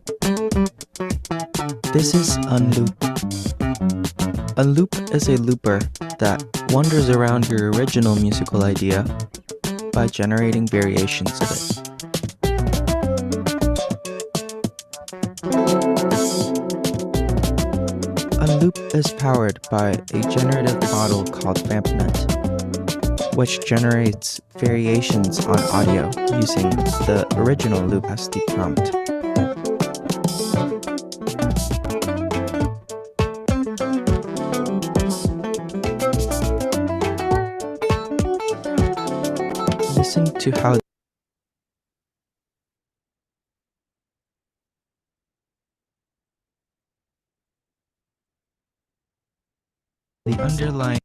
This is Unloop. Unloop is a looper that wanders around your original musical idea by generating variations of it. Unloop is powered by a generative model called VampNet, which generates variations on audio using the original loop as the prompt. Listen to how the underlying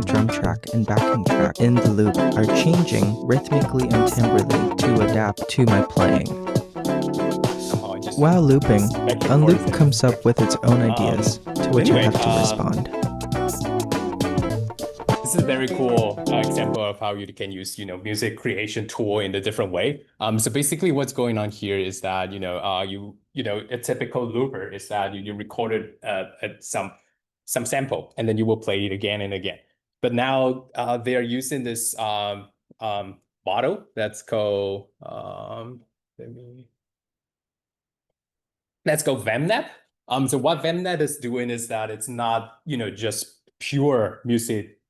drum track and backing track in the loop are changing rhythmically and timbrally to adapt to my playing. While looping, Unloop comes up with its own ideas, to which I have to respond. This is a very cool example of how you can use, music creation tool in a different way. So basically what's going on here is that, a typical looper is that you recorded some sample and then you will play it again and again. But now they are using this model that's called, let's go VemNet. So what VemNet is doing is that it's not, just pure music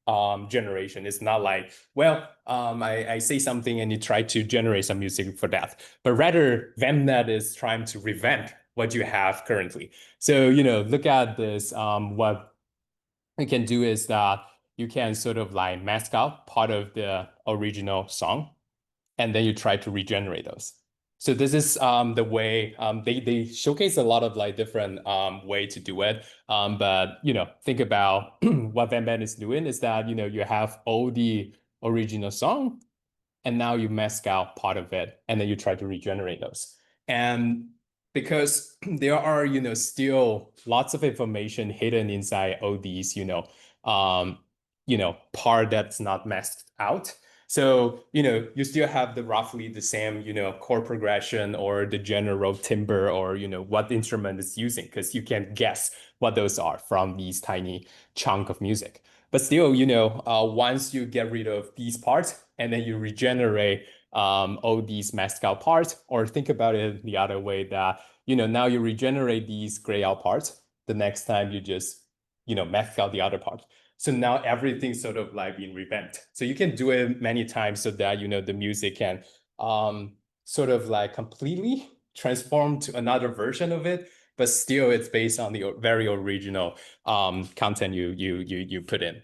generation. It's not like, well, I say something and you try to generate some music for that. But rather, VemNet is trying to revamp what you have currently. So, look at this. What you can do is that you can sort of like mask out part of the original song, and then you try to regenerate those. So this is the way they showcase a lot of like different way to do it. But think about what Van Band is doing is that you have all the original song, and now you mask out part of it, and then you try to regenerate those. And because there are still lots of information hidden inside all these part that's not masked out. So, you still have the roughly the same, chord progression or the general timbre or, what the instrument is using, because you can guess what those are from these tiny chunk of music. But still, once you get rid of these parts and then you regenerate all these masked out parts, or think about it the other way that, now you regenerate these gray out parts, the next time you just, mask out the other part. So now everything's sort of like being revamped. So you can do it many times so that, the music can sort of like completely transform to another version of it, but still it's based on the very original content you put in.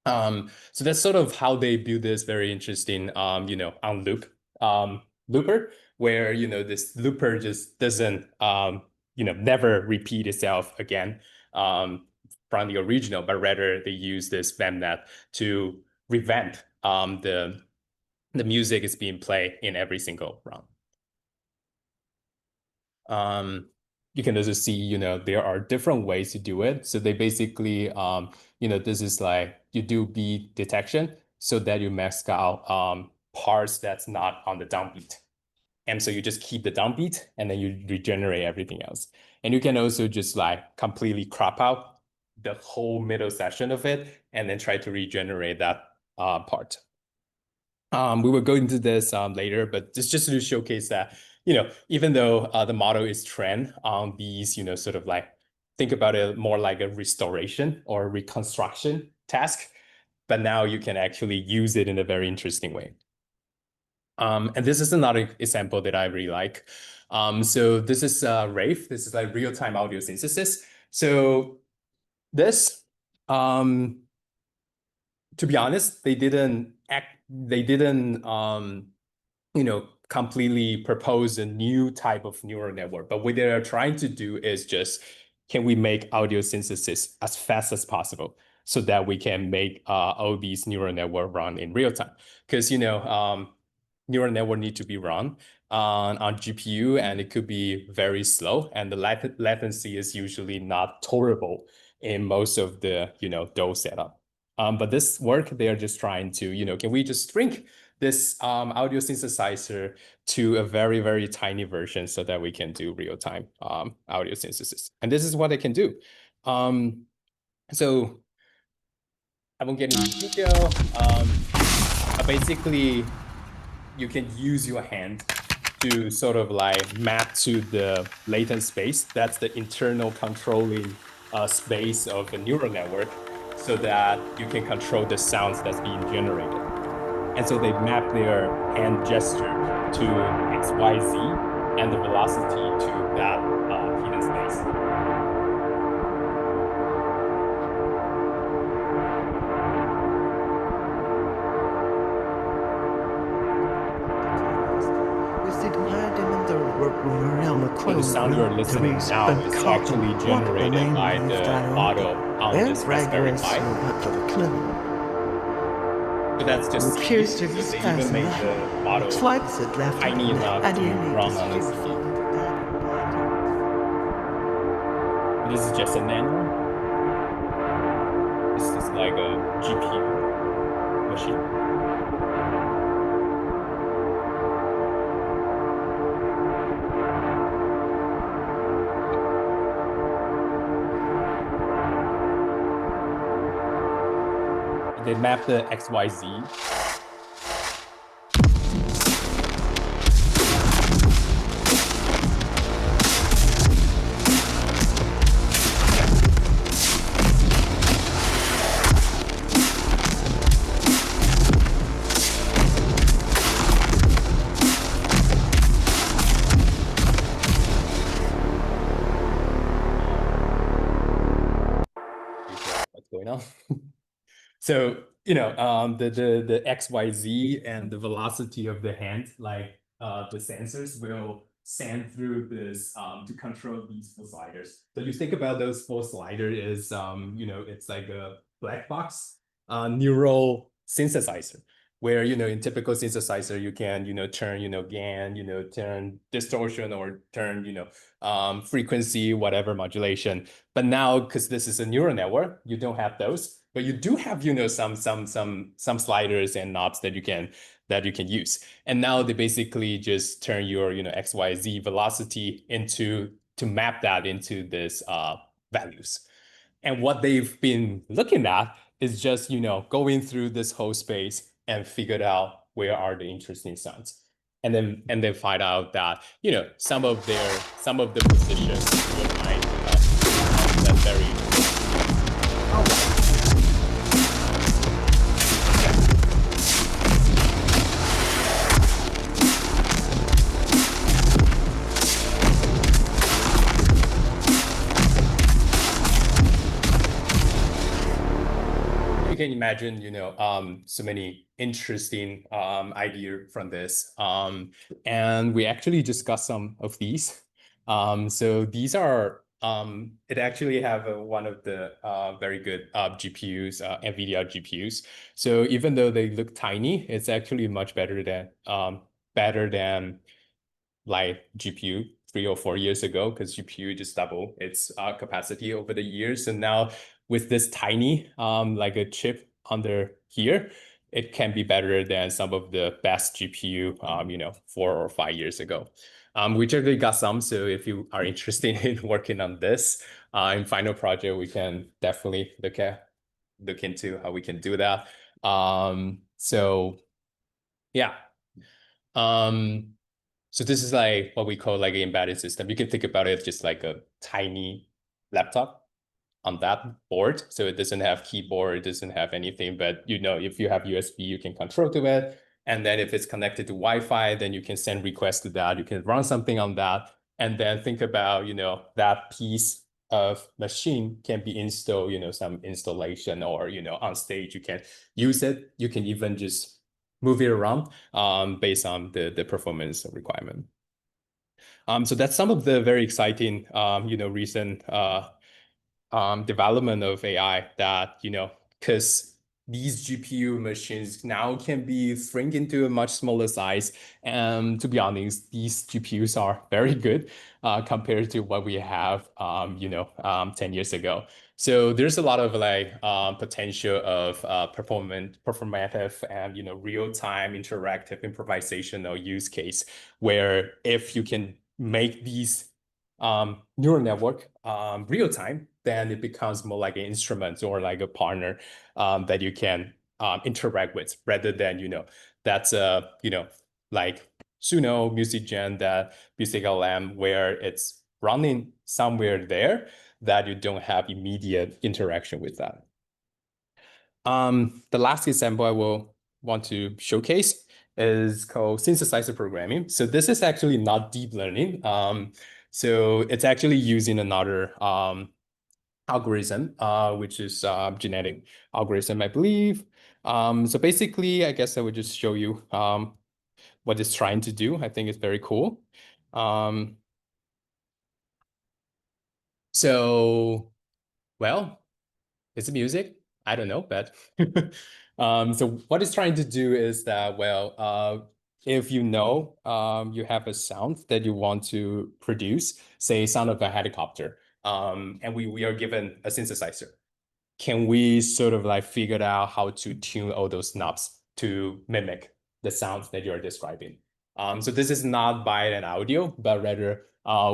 So that's sort of how they build this very interesting, on loop looper, where, this looper just doesn't, never repeat itself again. From the original, but rather they use this VemNet to revamp the music is being played in every single round. You can also see, there are different ways to do it. So they basically, this is like you do beat detection so that you mask out parts that's not on the downbeat. And so you just keep the downbeat and then you regenerate everything else. And you can also just like completely crop out the whole middle section of it and then try to regenerate that part. We will go into this later, but just to showcase that, even though the model is trained on these, sort of like, think about it more like a restoration or reconstruction task, but now you can actually use it in a very interesting way. And this is another example that I really like. So this is RAVE. This is like real-time audio synthesis. So this, to be honest, they didn't completely propose a new type of neural network. But what they're trying to do is just, can we make audio synthesis as fast as possible so that we can make all these neural network run in real time? Because, neural network need to be run on GPU, and it could be very slow, and the latency is usually not tolerable in most of the those setup. But this work, they are just trying to, can we just shrink this audio synthesizer to a very, very tiny version so that we can do real-time audio synthesis. And this is what it can do. So I won't get into detail. Basically, you can use your hand to sort of like map to the latent space. That's the internal controlling space of a neural network, so that you can control the sounds that's being generated. And so they map their hand gesture to XYZ and the velocity to that hidden space. The sound you're listening now is actually generated by the model on this Raspberry Pi. So that's just they even made the model tiny enough to run on its feet. This is just a nano. This is like a GPU machine. They map the XYZ. What's going on? So, the XYZ and the velocity of the hand, like the sensors will send through this to control these four sliders. So you think about those four sliders is, it's like a black box neural synthesizer, where, in typical synthesizer, you can, turn, gain, turn distortion, or turn, frequency, whatever modulation. But now, because this is a neural network, you don't have those. But you do have, some sliders and knobs that you can use. And now they basically just turn your, XYZ velocity to map that into this values. And what they've been looking at is just, going through this whole space and figured out where are the interesting sounds. And then find out that, some of the positions will find that very you can imagine, so many interesting ideas from this. And we actually just got some of these. So these are, it actually have one of the very good GPUs, NVIDIA GPUs. So even though they look tiny, it's actually much better than like GPU 3 or 4 years ago, because GPU just doubled its capacity over the years. And now with this tiny, like a chip under here, it can be better than some of the best GPU, 4 or 5 years ago. We generally got some, so if you are interested in working on this in final project, we can definitely look into how we can do that. So yeah. So this is like what we call like an embedded system. You can think about it just like a tiny laptop on that board. So it doesn't have keyboard, it doesn't have anything, but if you have USB, you can control to it. And then if it's connected to Wi-Fi, then you can send requests to that. You can run something on that. And then think about, that piece of machine can be installed, some installation, or, on stage, you can use it. You can even just move it around based on the performance requirement. So that's some of the very exciting, recent development of AI that, because these GPU machines now can be shrink into a much smaller size. And to be honest, these GPUs are very good compared to what we have, 10 years ago. So there's a lot of like potential of performative and real-time interactive improvisational use case where if you can make these neural network real time, then it becomes more like an instrument or like a partner that you can interact with rather than that's a like Suno music gen that music LM where it's running somewhere there that you don't have immediate interaction with that. The last example I will want to showcase is called synthesizer programming. So this is actually not deep learning. So it's actually using another algorithm, which is genetic algorithm, I believe. So basically, I guess I would just show you what it's trying to do. I think it's very cool. Um, so, well, it's music. I don't know, but so what it's trying to do is that, if you have a sound that you want to produce, say sound of a helicopter, and we are given a synthesizer, can we sort of like figure out how to tune all those knobs to mimic the sounds that you're describing? So this is not by an audio, but rather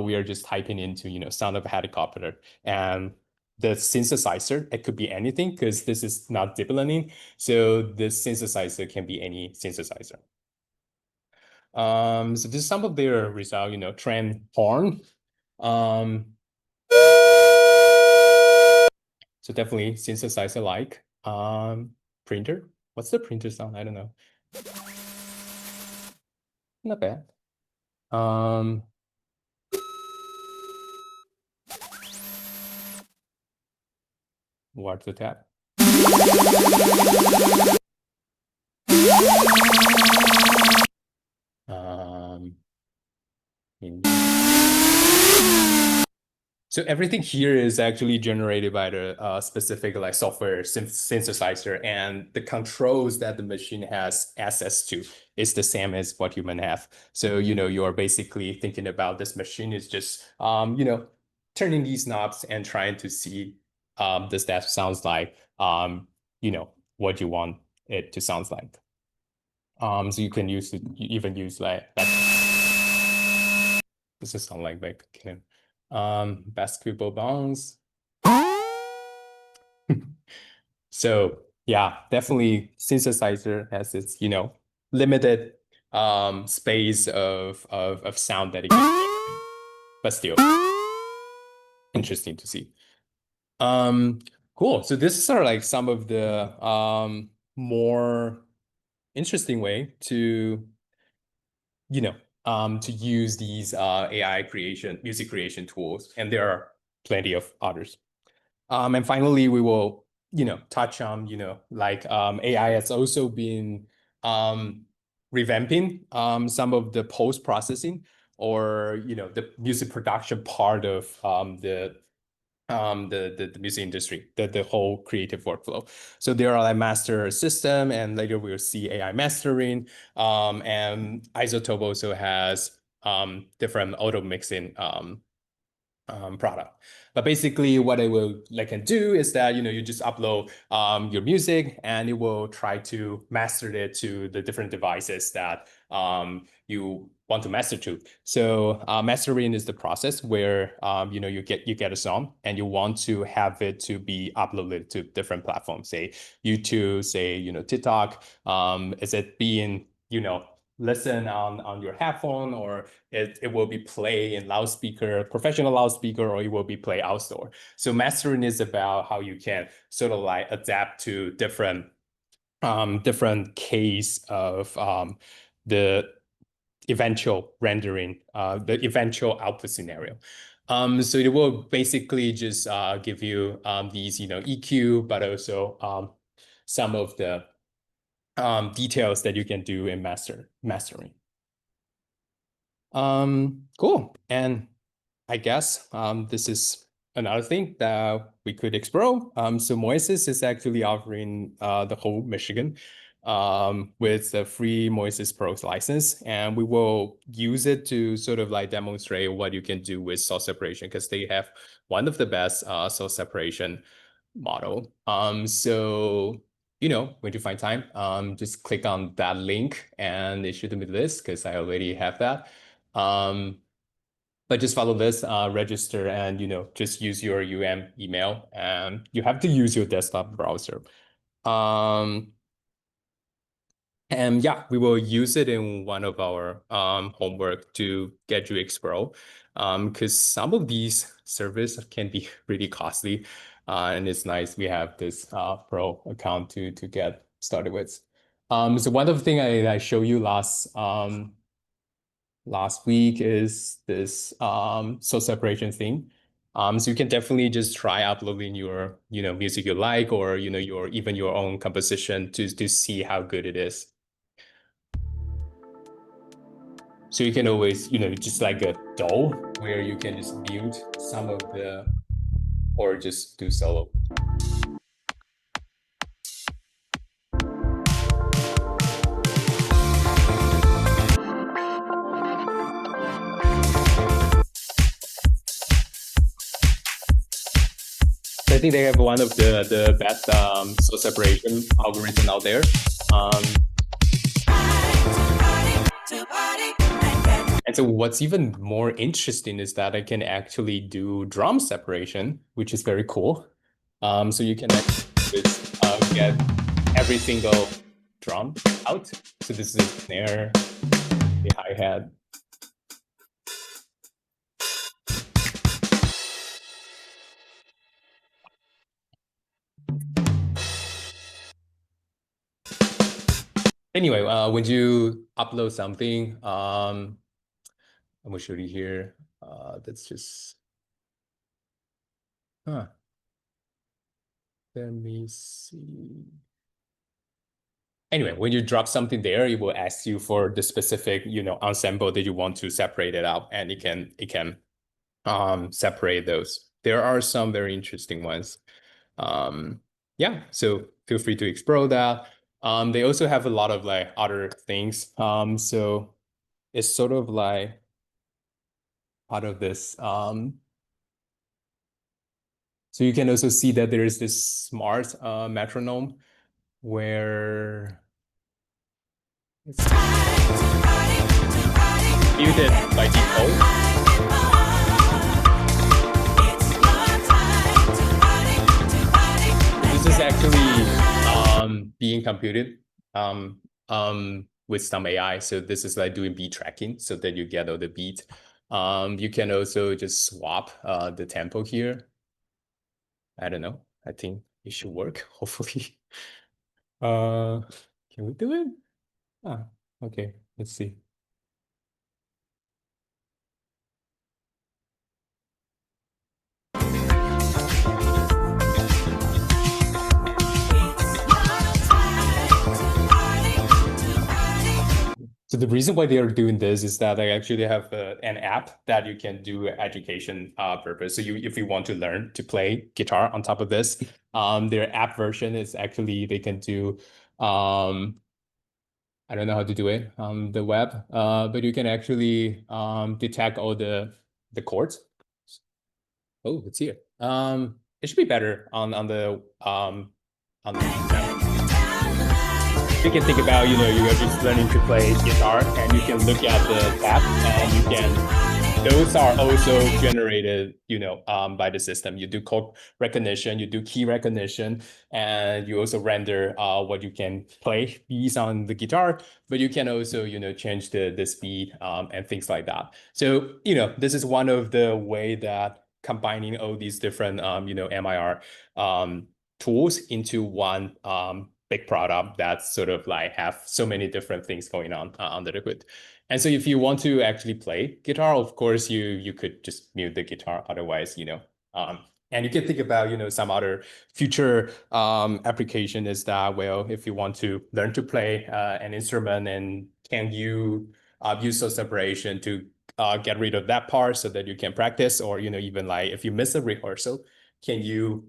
we are just typing into, sound of a helicopter and the synthesizer, it could be anything because this is not deep learning. So this synthesizer can be any synthesizer. So this is some of their result, trend horn. Um, So definitely synthesizer like. Printer. What's the printer sound? I don't know. Not bad. Um, what's the tab? Um, So everything here is actually generated by the specific like software synthesizer, and the controls that the machine has access to is the same as what human have. So you're basically thinking about this machine is just turning these knobs and trying to see does that sounds like what you want it to sound like. So you can use it, you even use like this is sound like basketball bounce. So yeah, definitely synthesizer has its, limited space of sound that it can generate, but still interesting to see. Cool. So this are like some of the more interesting way to use these AI creation, music creation tools, and there are plenty of others. And finally, we will, touch on, like AI has also been revamping some of the post-processing or, the music production part of the music industry, the whole creative workflow. So there are like master system, and later we'll see AI mastering. And Isotope also has different auto mixing product. But basically what it will can do is that you just upload your music and it will try to master it to the different devices that you want to master to. So mastering is the process where you get a song and you want to have it to be uploaded to different platforms, say YouTube, say TikTok. Is it being listen on your headphone, or it will be play in loudspeaker, professional loudspeaker, or it will be play outdoor. So mastering is about how you can sort of like adapt to different case of the eventual rendering, the eventual output scenario. So it will basically just give you these EQ, but also some of the details that you can do in mastering. Cool. And I guess this is another thing that we could explore. So Moises is actually offering the whole Michigan with the free Moises Pro license, and we will use it to sort of like demonstrate what you can do with source separation because they have one of the best source separation model. So when you find time, just click on that link and it should be this because I already have that. But just follow this, register, and just use your email, and you have to use your desktop browser. And yeah, we will use it in one of our homework to get you Expro, because some of these services can be really costly, and it's nice we have this pro account to get started with. So one of the things I showed you last week is this source separation thing. So you can definitely just try uploading your music you like, or your even your own composition to see how good it is. So you can always just like a DAW where you can just mute some of the or just do solo. I think they have one of the best source separation algorithm out there. And so what's even more interesting is that I can actually do drum separation, which is very cool. So you can actually get every single drum out. So this is the snare, the hi-hat. Anyway, when you upload something, I'm gonna show you here. That's just, let me see. Anyway, when you drop something there, it will ask you for the specific, ensemble that you want to separate it out, and it can separate those. There are some very interesting ones. Yeah, so feel free to explore that. They also have a lot of like other things. So it's sort of like part of this. So you can also see that there is this smart metronome where it's muted by default. This is actually being computed with some AI. So this is like doing beat tracking so that you get all the beat. You can also just swap the tempo here. I don't know. I think it should work, hopefully. Can we do it? Okay, let's see. So the reason why they are doing this is that they actually have an app that you can do education purpose. So if you want to learn to play guitar on top of this, their app version is actually they can do I don't know how to do it on the web, but you can actually detect all the chords. Oh, it's here. It should be better on the you can think about, you're just learning to play guitar and you can look at the tab and you can, those are also generated, by the system. You do chord recognition, you do key recognition, and you also render what you can play keys on the guitar, but you can also, change the speed and things like that. So, this is one of the way that combining all these different, MIR tools into one big product that's sort of like have so many different things going on under the hood. And so if you want to actually play guitar, of course, you could just mute the guitar. Otherwise, and you can think about, some other future application is that, well, if you want to learn to play an instrument, and can you use those separation to get rid of that part so that you can practice, or even like if you miss a rehearsal, can you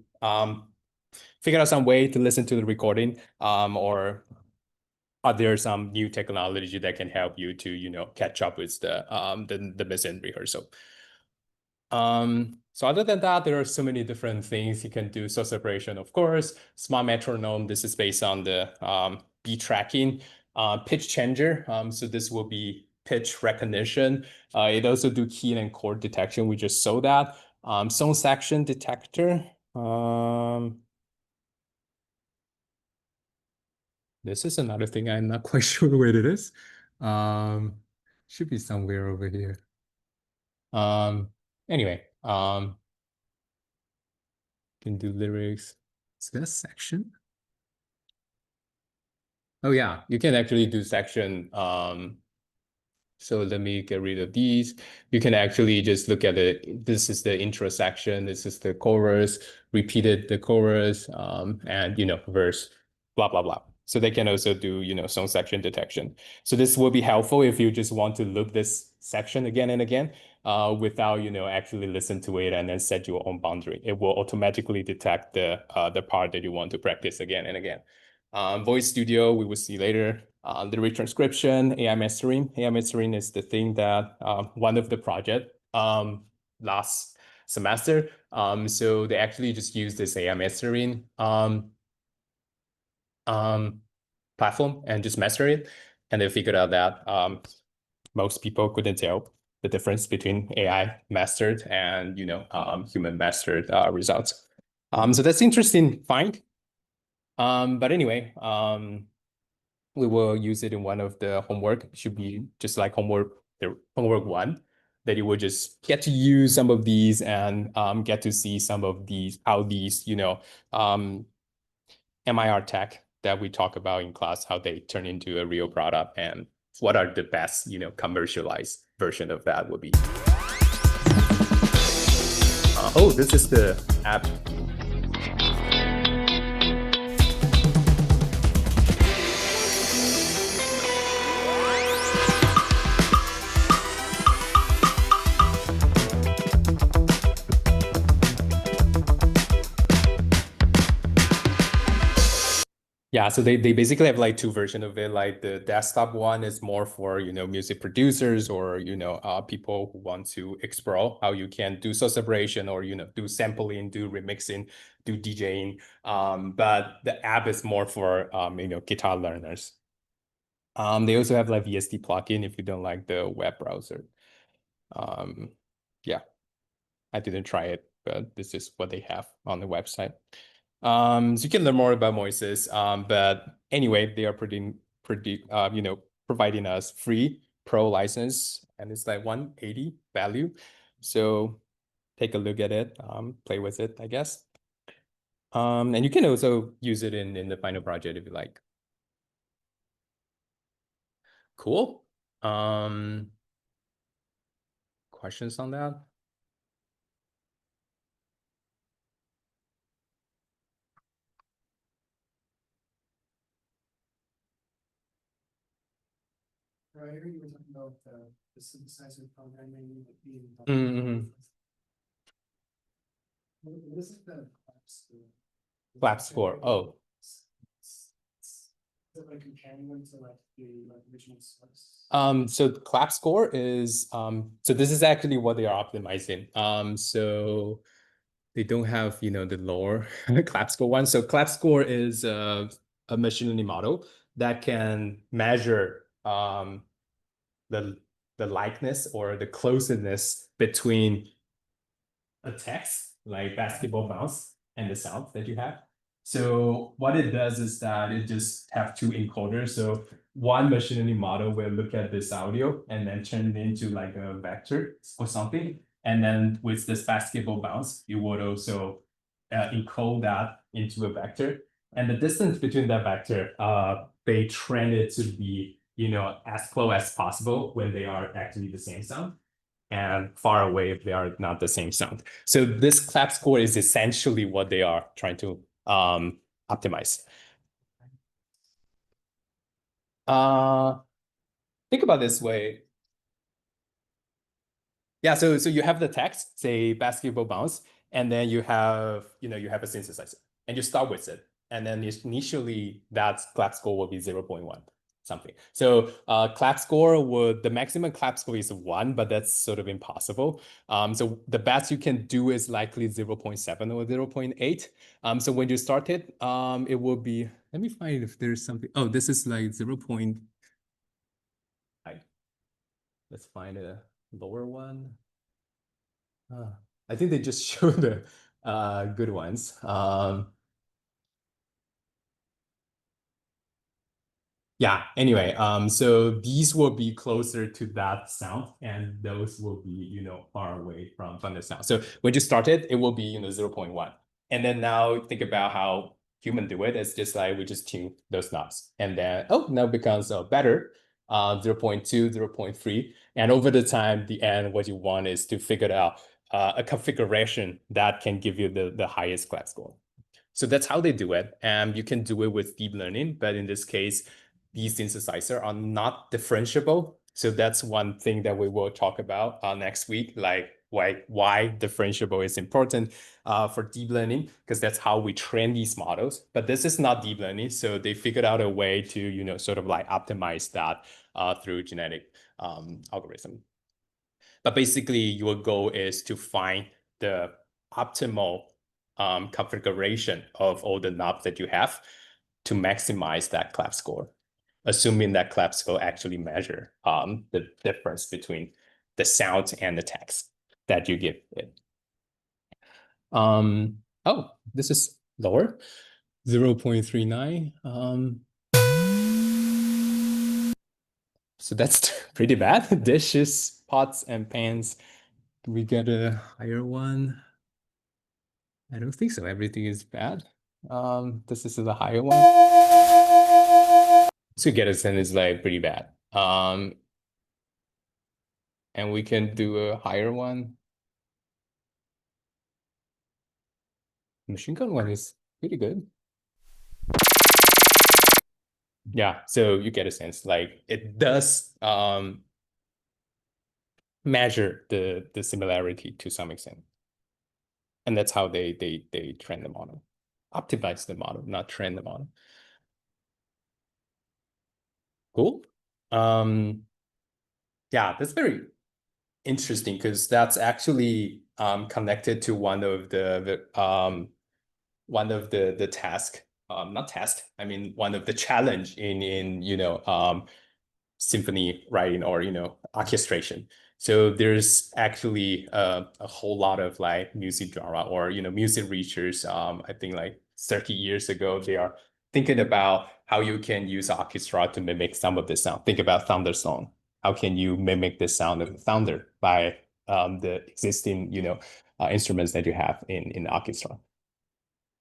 figure out some way to listen to the recording, or are there some new technology that can help you to catch up with the missing rehearsal? So other than that, there are so many different things you can do. Source separation, of course, smart metronome. This is based on the beat tracking, pitch changer. So this will be pitch recognition. It also do key and chord detection. We just saw that. Song section detector. This is another thing I'm not quite sure where it is. Should be somewhere over here. Anyway, can do lyrics. Is that a section? Oh yeah, you can actually do section. So let me get rid of these. You can actually just look at it. This is the intro section. This is the chorus, repeated the chorus, and verse, blah blah blah. So they can also do song section detection. So this will be helpful if you just want to loop this section again and again, without actually listen to it and then set your own boundary. It will automatically detect the part that you want to practice again and again. Voice Studio, we will see later. Lyric transcription, AI mastering. AI mastering is the thing that one of the project last semester. So they actually just use this AI mastering platform and just master it. And they figured out that most people couldn't tell the difference between AI mastered and human mastered results. So that's interesting find. But anyway, we will use it in one of the homework. It should be just like the homework one, that you will just get to use some of these and get to see some of these, how these, MIR tech that we talk about in class, how they turn into a real product and what are the best, commercialized version of that would be. Oh, this is the app. Yeah, so they basically have like two versions of it. Like the desktop one is more for, music producers or, people who want to explore how you can do source separation or, do sampling, do remixing, do DJing. But the app is more for, guitar learners. They also have like VST plugin if you don't like the web browser. Yeah, I didn't try it, but this is what they have on the website. So you can learn more about Moises. But anyway, they are providing us free pro license, and it's like 180 value. So take a look at it, play with it, I guess. And you can also use it in the final project if you like. Cool. Questions on that? Earlier you were talking about the synthesizer programming being. Mm-hmm. What is it the Clap score. Oh. Is it like companion to like the original source? So the clap score is so this is actually what they are optimizing. So they don't have the lower clap score one. So clap score is a machine learning model that can measure the likeness or the closeness between a text like basketball bounce and the sound that you have. So what it does is that it just have two encoders. So one machine learning model will look at this audio and then turn it into like a vector or something. And then with this basketball bounce, you would also encode that into a vector. And the distance between that vector, they train it to be, as close as possible when they are actually the same sound, and far away if they are not the same sound. So this clap score is essentially what they are trying to optimize. Think about this way. Yeah, so you have the text, say basketball bounce, and then you have a synthesizer, and you start with it, and then initially that clap score will be 0.1 something. So the maximum clap score is 1, but that's sort of impossible. So the best you can do is likely 0.7 or 0.8. So when you start it, it will be, let me find if there's something. Oh, this is like 0. Let's find a lower one. I think they just show the good ones. Yeah, anyway, so these will be closer to that sound, and those will be, far away from the sound. So when you start it, it will be, 0.1. And then now think about how human do it. It's just like we just tune those knobs. And then, now it becomes better, 0.2, 0.3. And over the time, the end, what you want is to figure out a configuration that can give you the highest clap score. So that's how they do it. And you can do it with deep learning, but in this case, these synthesizers are not differentiable. So that's one thing that we will talk about next week, like why differentiable is important for deep learning, because that's how we train these models. But this is not deep learning, so they figured out a way to sort of like optimize that through genetic algorithm. But basically, your goal is to find the optimal configuration of all the knobs that you have to maximize that clap score, assuming that clap score actually measure the difference between the sound and the text that you give it. Oh, this is lower, 0.39. So that's pretty bad. Dishes, pots, and pans. Do we get a higher one? I don't think so. Everything is bad. This is the higher one. So get a sense is like pretty bad. And we can do a higher one. Machine gun one is pretty good. Yeah, so you get a sense like it does measure the similarity to some extent. And that's how they train the model. Optimize the model, not train the model. Cool. Yeah, that's very interesting because that's actually connected to one of the task, not test, I mean one of the challenge in symphony writing or orchestration. So there's actually a whole lot of like music genre or music researchers. I think like 30 years ago they are thinking about how you can use orchestra to mimic some of the sound. Think about thunder song. How can you mimic the sound of thunder by the existing instruments that you have in the orchestra?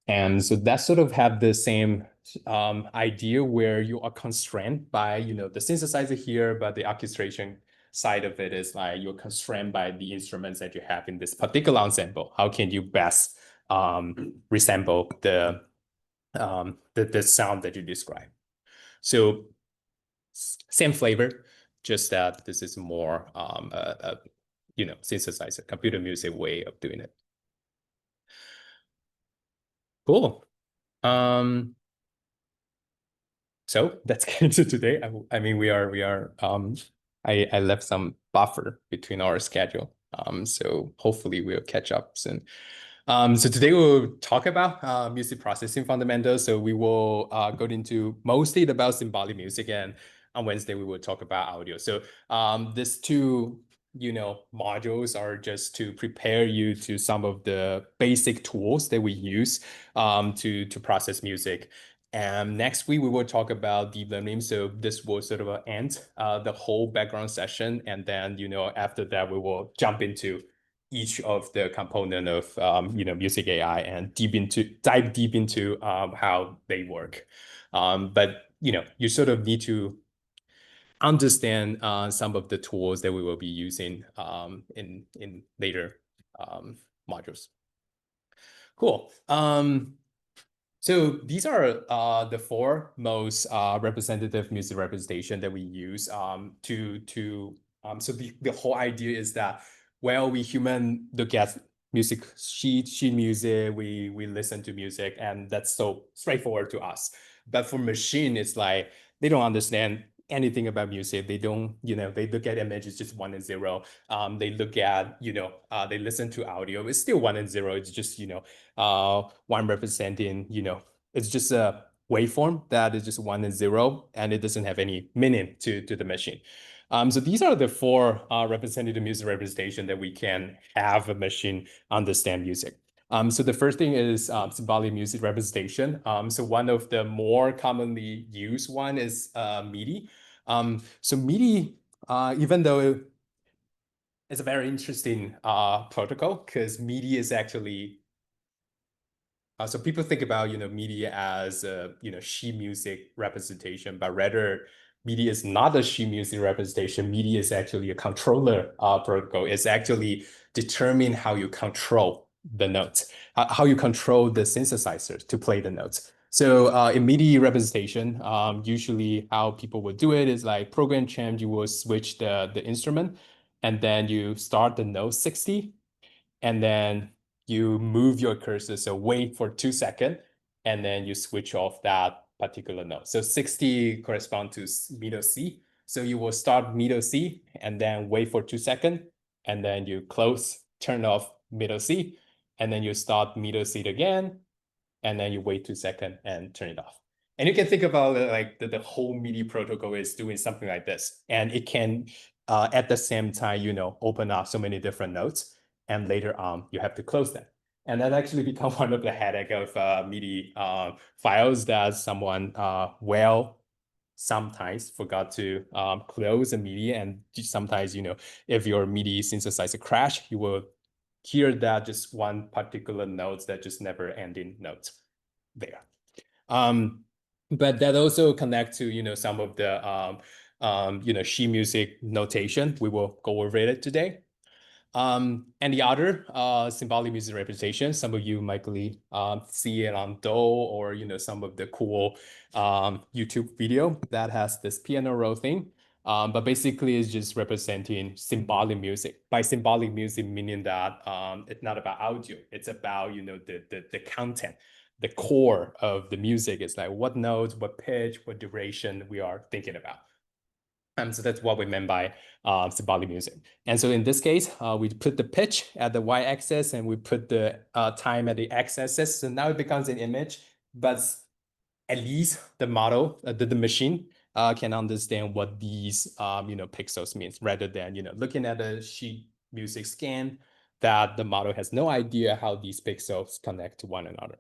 And so that sort of have the same idea where you are constrained by, the synthesizer here, but the orchestration side of it is like you're constrained by the instruments that you have in this particular ensemble. How can you best resemble the sound that you describe? So same flavor, just that this is more synthesizer, computer music way of doing it. Cool. So that's it to today. I mean, we are I left some buffer between our schedule. So hopefully we'll catch up soon. So today we'll talk about music processing fundamentals. So we will go into mostly about symbolic music, and on Wednesday we will talk about audio. So these two modules are just to prepare you to some of the basic tools that we use to process music. And next week we will talk about deep learning. So this will sort of end the whole background session, and then after that we will jump into each of the component of music AI and dive deep into how they work. But you sort of need to understand some of the tools that we will be using in later modules. Cool. So these are the four most representative music representation that we use so the whole idea is that well, we human look at music sheet music, we listen to music, and that's so straightforward to us. But for machine, it's like they don't understand anything about music. They don't, they look at images just 1 and 0. They look at, they listen to audio. It's still 1 and 0. It's just, one representing, it's just a waveform that is just 1 and 0, and it doesn't have any meaning to the machine. So these are the 4 representative music representation that we can have a machine understand music. So the first thing is symbolic music representation. So one of the more commonly used one is MIDI. So MIDI, even though it's a very interesting protocol, because MIDI is actually so people think about MIDI as sheet music representation, but rather MIDI is not a sheet music representation. MIDI is actually a controller protocol. It's actually determine how you control the notes, how you control the synthesizers to play the notes. So in MIDI representation, usually how people would do it is like program champ, you will switch the instrument, and then you start the note 60, and then you move your cursor, so wait for 2 seconds, and then you switch off that particular note. So 60 correspond to middle C. So you will start middle C and then wait for 2 seconds, and then you turn off middle C, and then you start middle C again, and then you wait 2 seconds and turn it off. And you can think about it like the whole MIDI protocol is doing something like this. And it can, at the same time, open up so many different notes. And later on, you have to close them. And that actually become one of the headache of MIDI files that someone sometimes forgot to close a MIDI. And sometimes, if your MIDI synthesizer crash, you will hear that just one particular note that just never ending notes there. But that also connect to, some of the, sheet music notation. We will go over it today. And the other symbolic music representation, some of you might see it on Do or some of the cool YouTube video that has this piano roll thing. But basically it's just representing symbolic music. By symbolic music meaning that it's not about audio, it's about the content, the core of the music is like what notes, what pitch, what duration we are thinking about. So that's what we meant by symbolic music. And so in this case, we put the pitch at the y-axis and we put the time at the x-axis. So now it becomes an image, but at least the model, the machine can understand what these pixels means rather than looking at a sheet music scan that the model has no idea how these pixels connect to one another.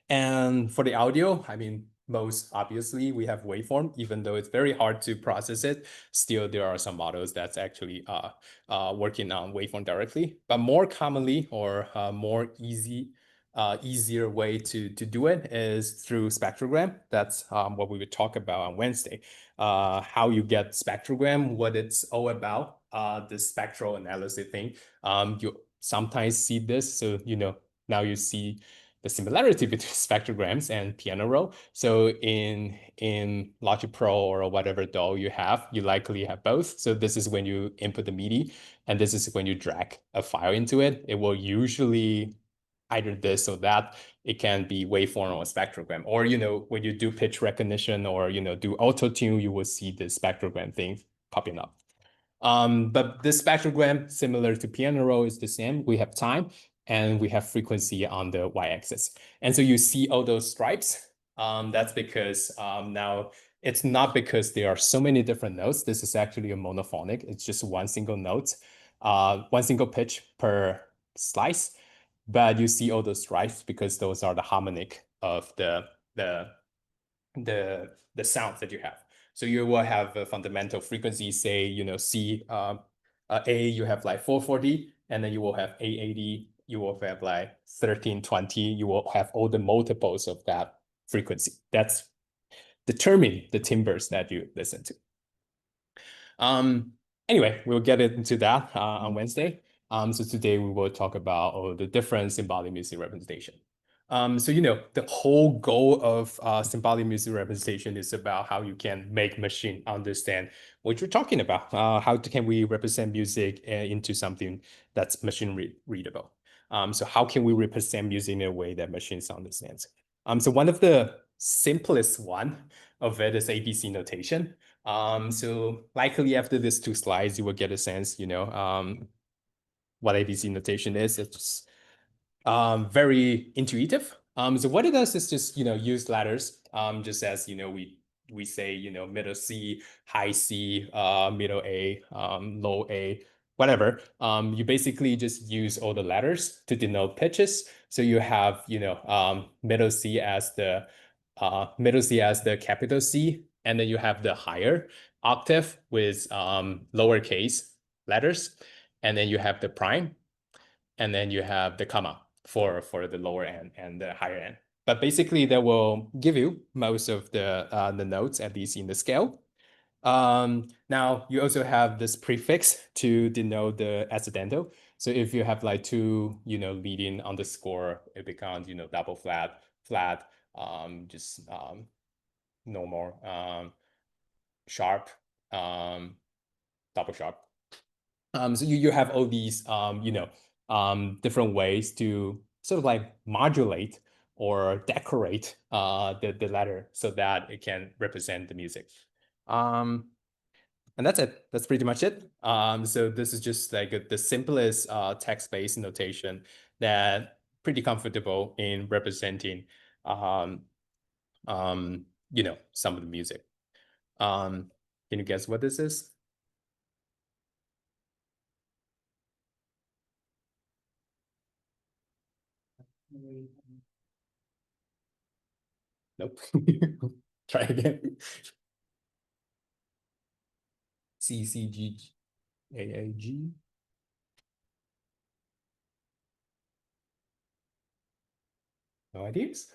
And for the audio, I mean, most obviously we have waveform, even though it's very hard to process it. Still, there are some models that's actually working on waveform directly. But more commonly or more easier way to do it is through spectrogram. That's what we would talk about on Wednesday. How you get spectrogram, what it's all about, the spectral analysis thing. You sometimes see this, so now you see the similarity between spectrograms and piano roll. So in Logic Pro or whatever DAW you likely have both. So this is when you input the MIDI, and this is when you drag a file into it. It will usually either this or that. It can be waveform or spectrogram. Or when you do pitch recognition or do auto tune, you will see the spectrogram thing popping up. But this spectrogram, similar to piano roll, is the same. We have time and we have frequency on the y-axis. And so you see all those stripes. That's because now it's not because there are so many different notes. This is actually a monophonic. It's just one single note, one single pitch per slice. But you see all those stripes because those are the harmonic of the sounds that you have. So you will have a fundamental frequency, say, C, A, you have like 440, and then you will have 880, you will have like 1320, you will have all the multiples of that frequency. That's determine the timbres that you listen to. Anyway, we'll get into that on Wednesday. So today we will talk about all the different symbolic music representation. So, the whole goal of symbolic music representation is about how you can make machine understand what you're talking about. How can we represent music into something that's machine readable? So how can we represent music in a way that machines understands? So one of the simplest one of it is ABC notation. So likely after these two slides, you will get a sense, what ABC notation is. It's very intuitive. So what it does is just, use letters, just as, we say, middle C, high C, middle A, low A, whatever. You basically just use all the letters to denote pitches. So you have, middle C as the capital C, and then you have the higher octave with lowercase letters, and then you have the prime, and then you have the comma for the lower end and the higher end. But basically, that will give you most of the notes, at least in the scale. Now you also have this prefix to denote the accidental. So if you have like two, leading on the score, it becomes, double flat, just normal, sharp, double sharp. So you have all these, different ways to sort of like modulate or decorate the letter so that it can represent the music. And that's it. That's pretty much it. So this is just like the simplest text-based notation that pretty comfortable in representing, some of the music. Can you guess what this is? Nope. Try again. CCGAAG. No ideas?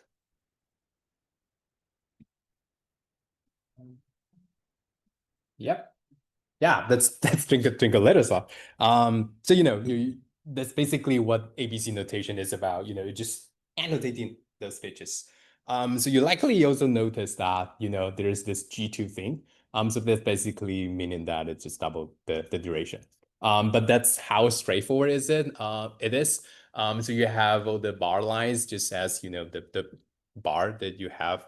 Yep. Yeah, that's Twinkle Little Star. So that's basically what ABC notation is about. Just annotating those pitches. So you likely also notice that there's this G2 thing. So that's basically meaning that it's just double the duration. But that's how straightforward is it? It is. So you have all the bar lines, just as the bar that you have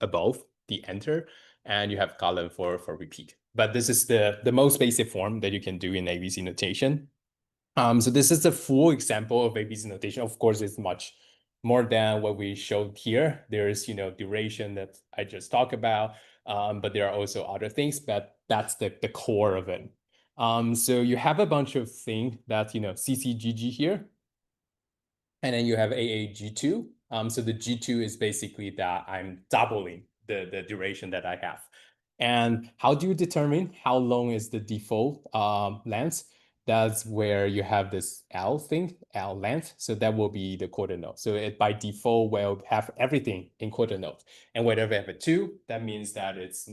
above the enter, and you have column for repeat. But this is the most basic form that you can do in ABC notation. So this is the full example of ABC notation. Of course, it's much more than what we showed here. There's duration that I just talked about, but there are also other things, but that's the core of it. So you have a bunch of things that CCGG here, and then you have AAG2. So the G2 is basically that I'm doubling the duration that I have. And how do you determine how long is the default length? That's where you have this L thing, L length. So that will be the quarter note. So it by default will have everything in quarter note. And whenever you have a 2, that means that it's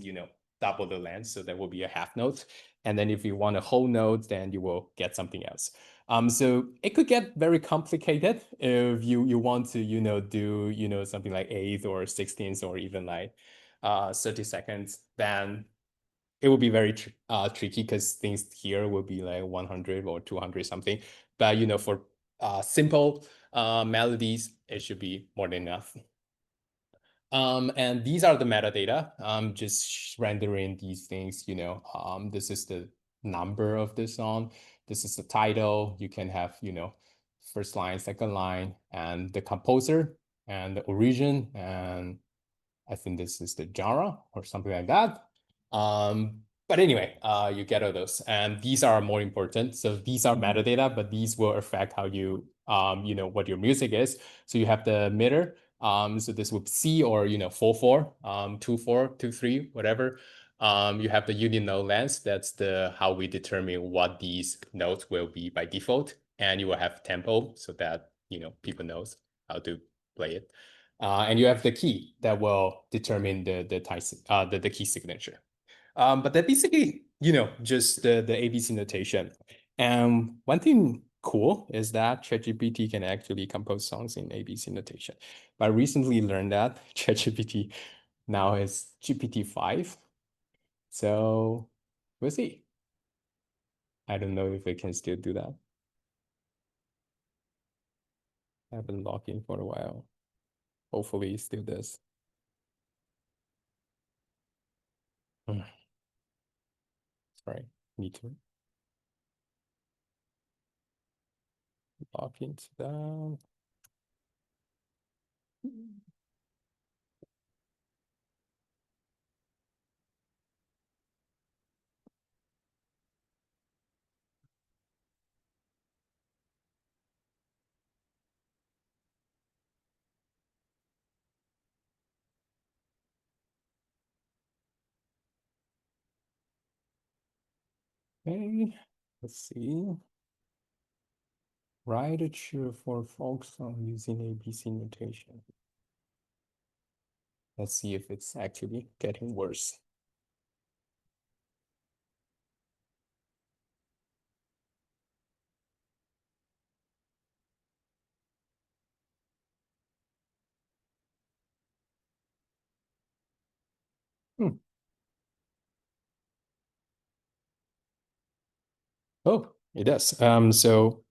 double the length. So that will be a half note. And then if you want a whole note, then you will get something else. So it could get very complicated if you want to do something like 8th or 16th or even like 30 seconds. Then it will be very tricky because things here will be like 100 or 200 something. But for simple melodies, it should be more than enough. And these are the metadata. Just rendering these things. This is the number of the song. This is the title. You can have first line, second line, and the composer and the origin, and I think this is the genre or something like that. But anyway, you get all those, and these are more important. So these are metadata, but these will affect how you, what your music is. So you have the meter. So this would C or 4/4, 2/4, 2/3, whatever. You have the unit note length. That's how we determine what these notes will be by default, and you will have tempo so that people knows how to play it. And you have the key that will determine the key signature. But that basically, just the ABC notation. And one thing cool is that ChatGPT can actually compose songs in ABC notation. But I recently learned that ChatGPT now is GPT-5. So we'll see. I don't know if it can still do that. I've been logged in for a while. Hopefully it still does. Sorry, need to log into that. Okay, let's see. Write a cheer for folks on using ABC notation. Let's see if it's actually getting worse. Oh, it does. So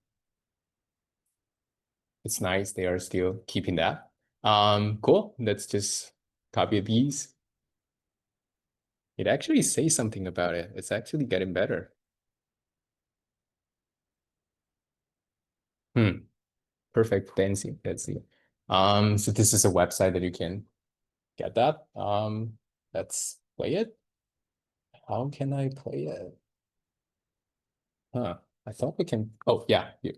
it's nice they are still keeping that. Cool. Let's just copy these. It actually says something about it. It's actually getting better. Perfect dancing. Let's see. So this is a website that you can get that. Let's play it. How can I play it? Huh. I thought we can. Oh, yeah. Here.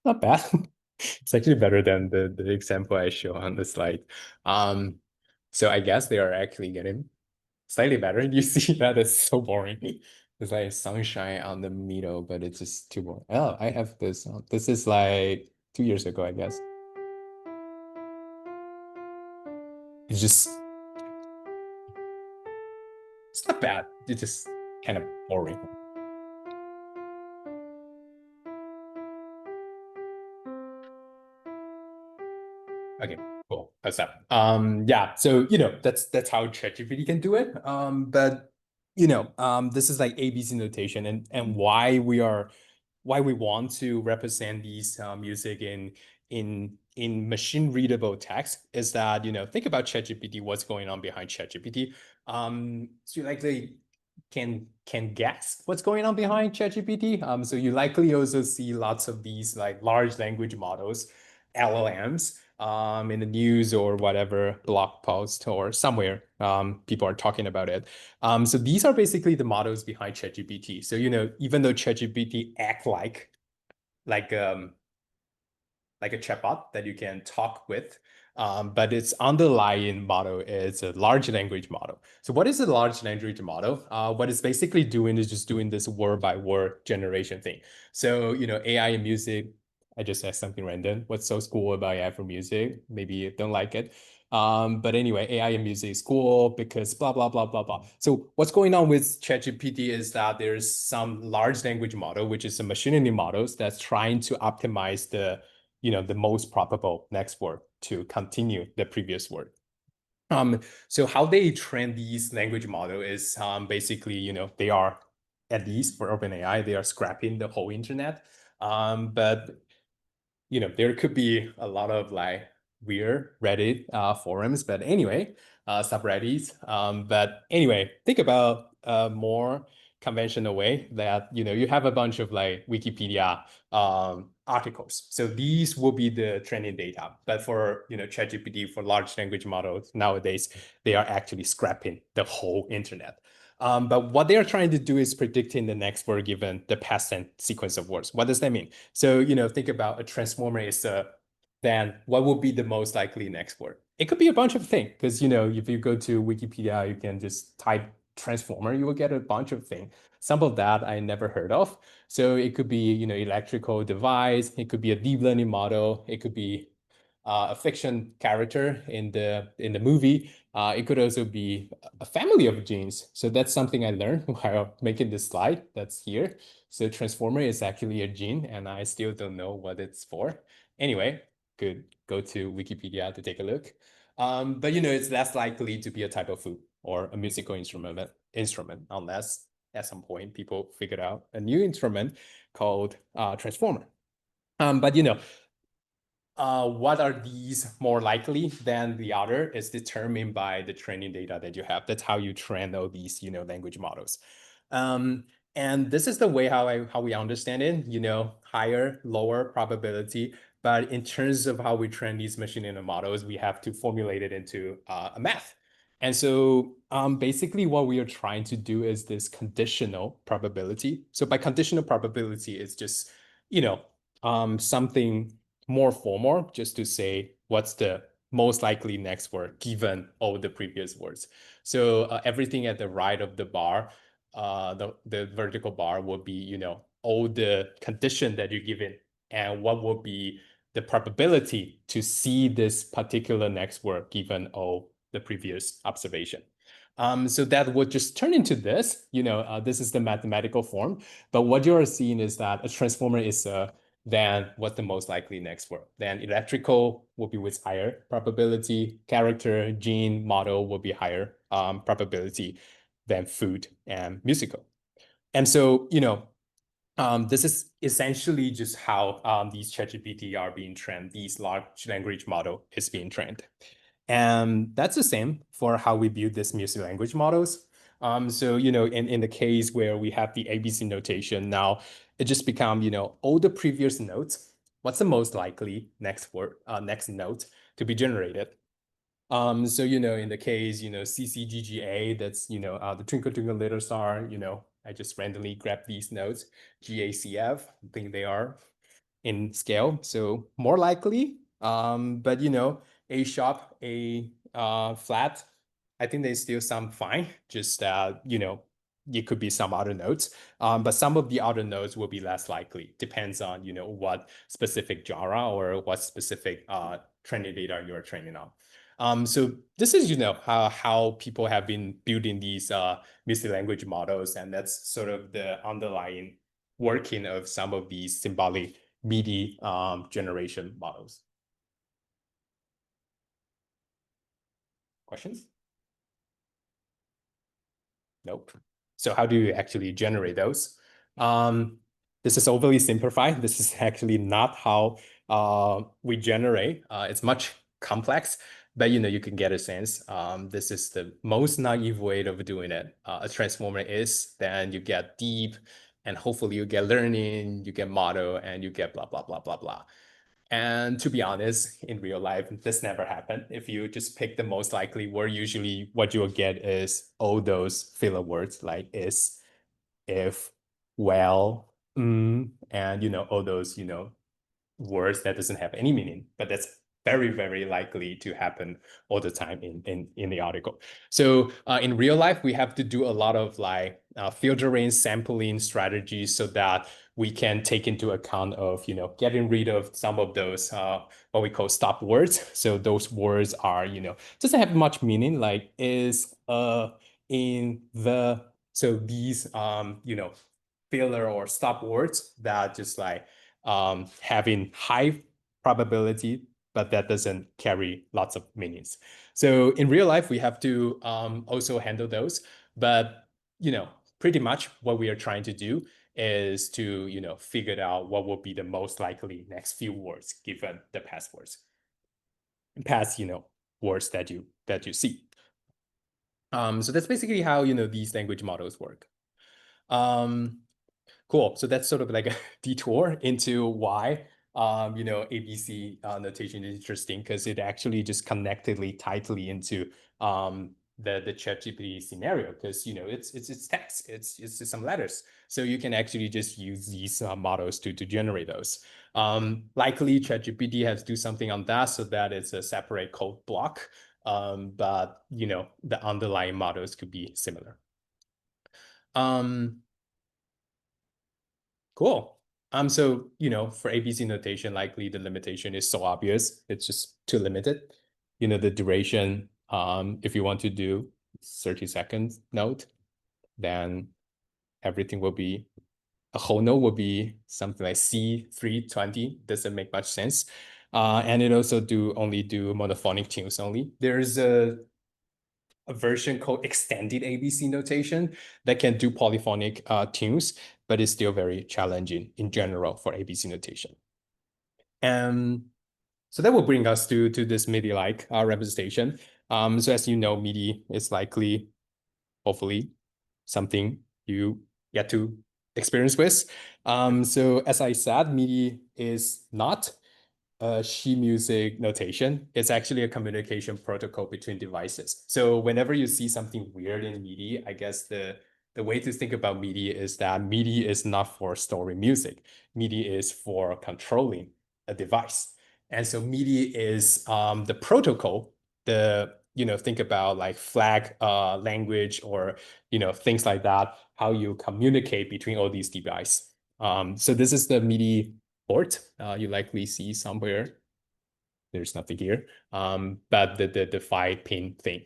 Not bad. It's actually better than the example I show on the slide. So I guess they are actually getting slightly better. You see that it's so boring. It's like sunshine on the middle, but it's just too boring. Oh, I have this. This is like 2 years ago, I guess. It's just, it's not bad. It's just kind of boring. Okay, cool. That's that. Yeah, so that's how ChatGPT can do it. But this is like ABC notation, and why we want to represent these music in machine readable text is that think about ChatGPT, what's going on behind ChatGPT. So you likely can guess what's going on behind ChatGPT. So you likely also see lots of these like large language models, LLMs, in the news or whatever blog post or somewhere people are talking about it. So these are basically the models behind ChatGPT. So even though ChatGPT act like like a chatbot that you can talk with, but its underlying model is a large language model. So what is a large language model? What it's basically doing is just doing this word by word generation thing. So AI in music, I just said something random. What's so cool about AI for music? Maybe you don't like it. But anyway, AI in music is cool because blah, blah, blah, blah, blah. So what's going on with ChatGPT is that there's some large language model, which is a machine learning models that's trying to optimize the most probable next word to continue the previous word. So how they train these language model is basically, they are, at least for OpenAI, they are scrapping the whole internet. But there could be a lot of like weird Reddit forums, but anyway, subreddits. But anyway, think about a more conventional way that you have a bunch of like Wikipedia articles. So these will be the training data. But for ChatGPT, for large language models nowadays, they are actually scrapping the whole internet. But what they are trying to do is predicting the next word given the past tense sequence of words. What does that mean? So, think about a transformer is then what would be the most likely next word? It could be a bunch of things because, if you go to Wikipedia, you can just type transformer, you will get a bunch of things. Some of that I never heard of. So it could be, electrical device. It could be a deep learning model. It could be a fiction character in the movie. It could also be a family of genes. So that's something I learned while making this slide that's here. So transformer is actually a gene, and I still don't know what it's for. Anyway, could go to Wikipedia to take a look. But it's less likely to be a type of food or a musical instrument unless at some point people figured out a new instrument called transformer. But what are these more likely than the other is determined by the training data that you have. That's how you train all these, language models. And this is the way how we understand it, higher, lower probability. But in terms of how we train these machine learning models, we have to formulate it into a math. And so basically what we are trying to do is this conditional probability. So by conditional probability, it's just, something more formal, just to say what's the most likely next word given all the previous words. So everything at the right of the bar, the vertical bar will be, all the condition that you're given and what will be the probability to see this particular next word given all the previous observation. So that would just turn into this, this is the mathematical form. But what you're seeing is that a transformer is then what's the most likely next word? Then electrical will be with higher probability, character, gene, model will be higher probability than food and musical. And so, this is essentially just how these ChatGPT are being trained. These large language model is being trained. And that's the same for how we build these music language models. So, in the case where we have the ABC notation, now it just become, all the previous notes, what's the most likely next word, next note to be generated? So, in the case, CCGGA, that's, the Twinkle Twinkle Little Star, I just randomly grab these notes, GACF, I think they are in scale, so more likely. But A sharp, A flat, I think they still sound fine. Just it could be some other notes. But some of the other notes will be less likely. Depends on what specific genre or what specific training data you are training on. So this is how people have been building these music language models, and that's sort of the underlying working of some of these symbolic MIDI generation models. Questions? Nope. So how do you actually generate those? This is overly simplified. This is actually not how we generate. It's much complex, but you can get a sense. This is the most naive way of doing it. A transformer is then you get deep, and hopefully you get learning, you get model, and you get blah, blah, blah, blah, blah. And to be honest, in real life, this never happened. If you just pick the most likely word, usually what you will get is all those filler words like is, if, well, and all those, words that doesn't have any meaning, but that's very, very likely to happen all the time in the article. So in real life, we have to do a lot of filtering, sampling strategies so that we can take into account of, getting rid of some of those, what we call stop words. So those words are, doesn't have much meaning, like is, in, the, so these, filler or stop words that just having high probability, but that doesn't carry lots of meanings. So in real life, we have to also handle those. But, pretty much what we are trying to do is to, figure out what will be the most likely next few words given the past words, words that you see. So that's basically how, these language models work. Cool. So that's sort of like a detour into why, ABC notation is interesting, because it actually just connectedly tightly into the ChatGPT scenario, because it's text, it's just some letters. So you can actually just use these models to generate those. Likely ChatGPT has to do something on that so that it's a separate code block. But the underlying models could be similar. Cool. So for ABC notation, likely the limitation is so obvious. It's just too limited. The duration, if you want to do 30-second note, then everything will be a whole note will be something like C320. Doesn't make much sense. And it also only do monophonic tunes only. There's a version called extended ABC notation that can do polyphonic tunes, but it's still very challenging in general for ABC notation. And so that will bring us to this MIDI-like representation. So as you know, MIDI is likely, hopefully, something you get to experience with. So as I said, MIDI is not sheet music notation. It's actually a communication protocol between devices. So whenever you see something weird in MIDI, I guess the way to think about MIDI is that MIDI is not for storing music. MIDI is for controlling a device. And so MIDI is the protocol, think about like flag language or things like that, how you communicate between all these devices. So this is the MIDI port. You likely see somewhere. There's nothing here, but the 5-pin thing.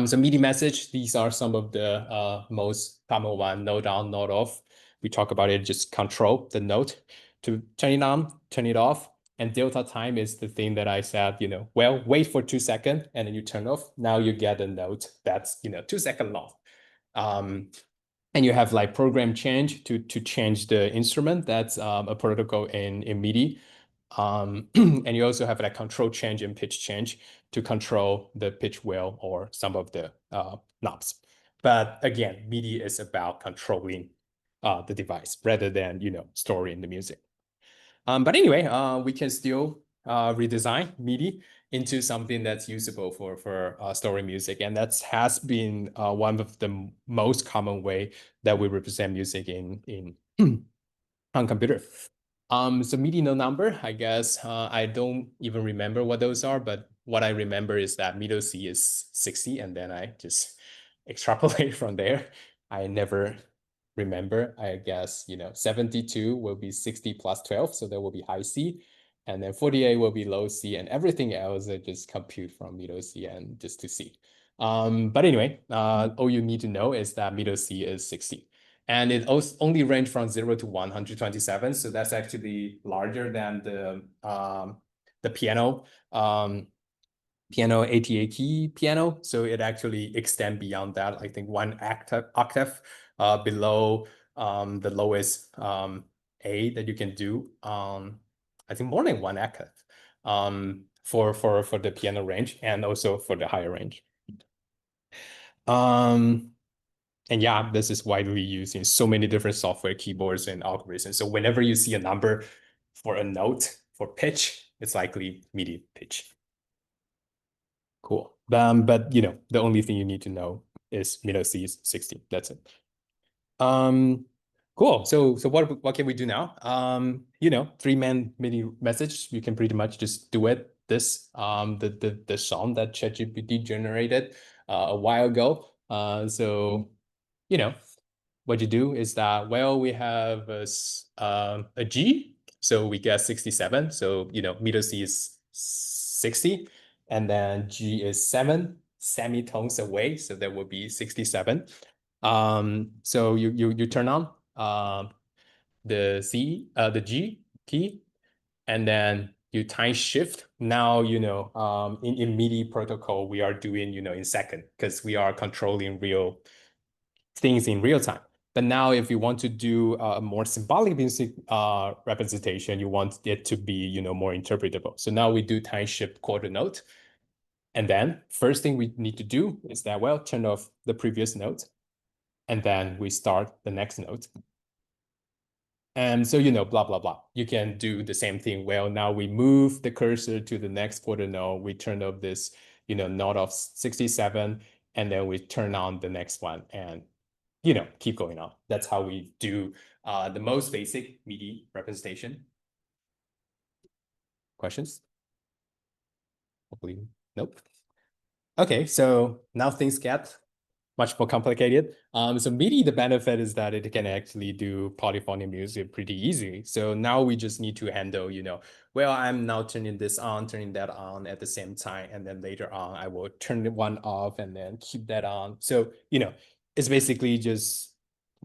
So MIDI message, these are some of the most common one, note on, note off. We talk about it, just control the note to turn it on, turn it off. And delta time is the thing that I said, well, wait for 2 seconds and then you turn off. Now you get a note that's, 2 seconds long. And you have like program change to change the instrument. That's a protocol in MIDI. And you also have like control change and pitch change to control the pitch wheel or some of the knobs. But again, MIDI is about controlling the device rather than, storing the music. But anyway, we can still redesign MIDI into something that's usable for storing music. And that has been one of the most common way that we represent music in on computer. So MIDI no number, I guess I don't even remember what those are, but what I remember is that middle C is 60, and then I just extrapolate from there. I never remember. I guess 72 will be 60 plus 12, so that will be high C, and then 48 will be low C, and everything else I just compute from middle C and just to C. But anyway, all you need to know is that middle C is 60. And it only range from 0 to 127. So that's actually larger than the piano piano ATA key piano. So it actually extends beyond that. I think one octave below the lowest A that you can do. I think more than one octave for the piano range and also for the higher range. And yeah, this is widely used in so many different software, keyboards, and algorithms. So whenever you see a number for a note, for pitch, it's likely MIDI pitch. Cool. But the only thing you need to know is middle C is 60. That's it. Cool. So what can we do now? 3-man MIDI message. You can pretty much just do it. This the song that ChatGPT generated a while ago. So what you do is that, well, we have a G, so we get 67. So middle C is 60, and then G is 7 semitones away, so that would be 67. So you turn on the G key, and then you time shift. Now in MIDI protocol we are doing in second, because we are controlling real things in real time. But now if you want to do a more symbolic music representation, you want it to be more interpretable. So now we do time shift quarter note. And then first thing we need to do is that, well, turn off the previous note, and then we start the next note. And so, blah, blah, blah. You can do the same thing. Well, now we move the cursor to the next quarter note. We turn off this, note of 67, and then we turn on the next one and, keep going on. That's how we do the most basic MIDI representation. Questions? Hopefully, nope. Okay, so now things get much more complicated. So MIDI, the benefit is that it can actually do polyphonic music pretty easily. So now we just need to handle, well, I'm now turning this on, turning that on at the same time. And then later on, I will turn one off and then keep that on. So, it's basically just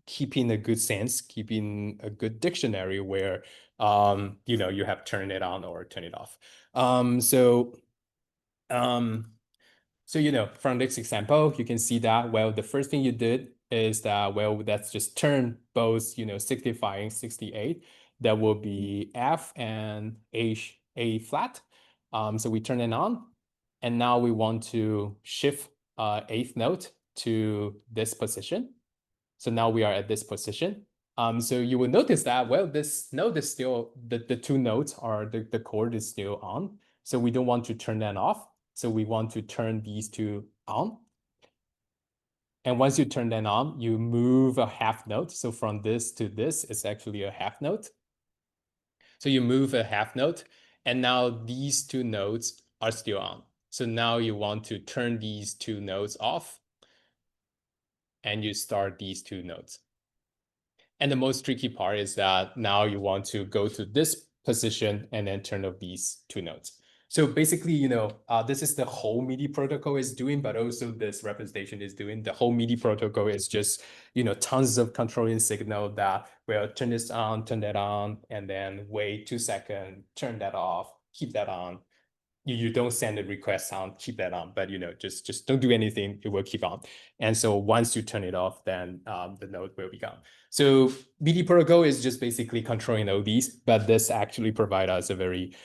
keeping a good sense, keeping a good dictionary where, you have turn it on or turn it off. So, from this example, you can see that, well, the first thing you did is that, well, let's just turn both, 65 and 68. That will be F and A flat. So we turn it on. And now we want to shift eighth note to this position. So now we are at this position. So you will notice that, well, this note is still, the two notes are, the chord is still on. So we don't want to turn that off. So we want to turn these two on. And once you turn them on, you move a half note. So from this to this, it's actually a half note. So you move a half note, and now these two notes are still on. So now you want to turn these two notes off, and you start these two notes. And the most tricky part is that now you want to go to this position and then turn off these two notes. So basically, this is the whole MIDI protocol is doing, but also this representation is doing. The whole MIDI protocol is just, tons of controlling signal that will turn this on, turn that on, and then wait 2 seconds, turn that off, keep that on. You don't send a request on, keep that on, but just don't do anything, it will keep on. And so once you turn it off, then the note will be gone. So MIDI protocol is just basically controlling all these, but this actually provides us a very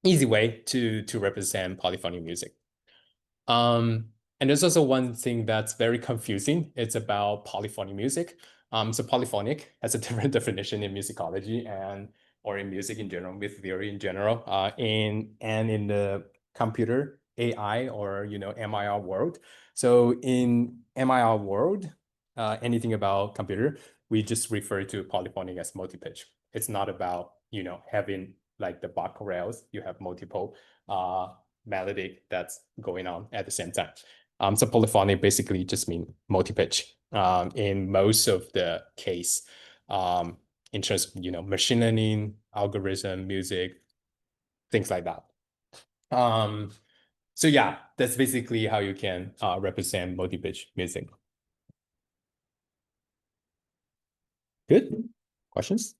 easy way to represent polyphonic music. And there's also one thing that's very confusing. It's about polyphonic music. So polyphonic has a different definition in musicology or in music in general, with theory in general, in the computer AI or MIR world. So in MIR world, anything about computer, we just refer to polyphonic as multi-pitch. It's not about having like the Bach rails. You have multiple melody that's going on at the same time. So polyphonic basically just mean multi-pitch in most of the case. In terms of, machine learning, algorithm, music, things like that. So yeah, that's basically how you can represent multi-pitch music. Good. Questions?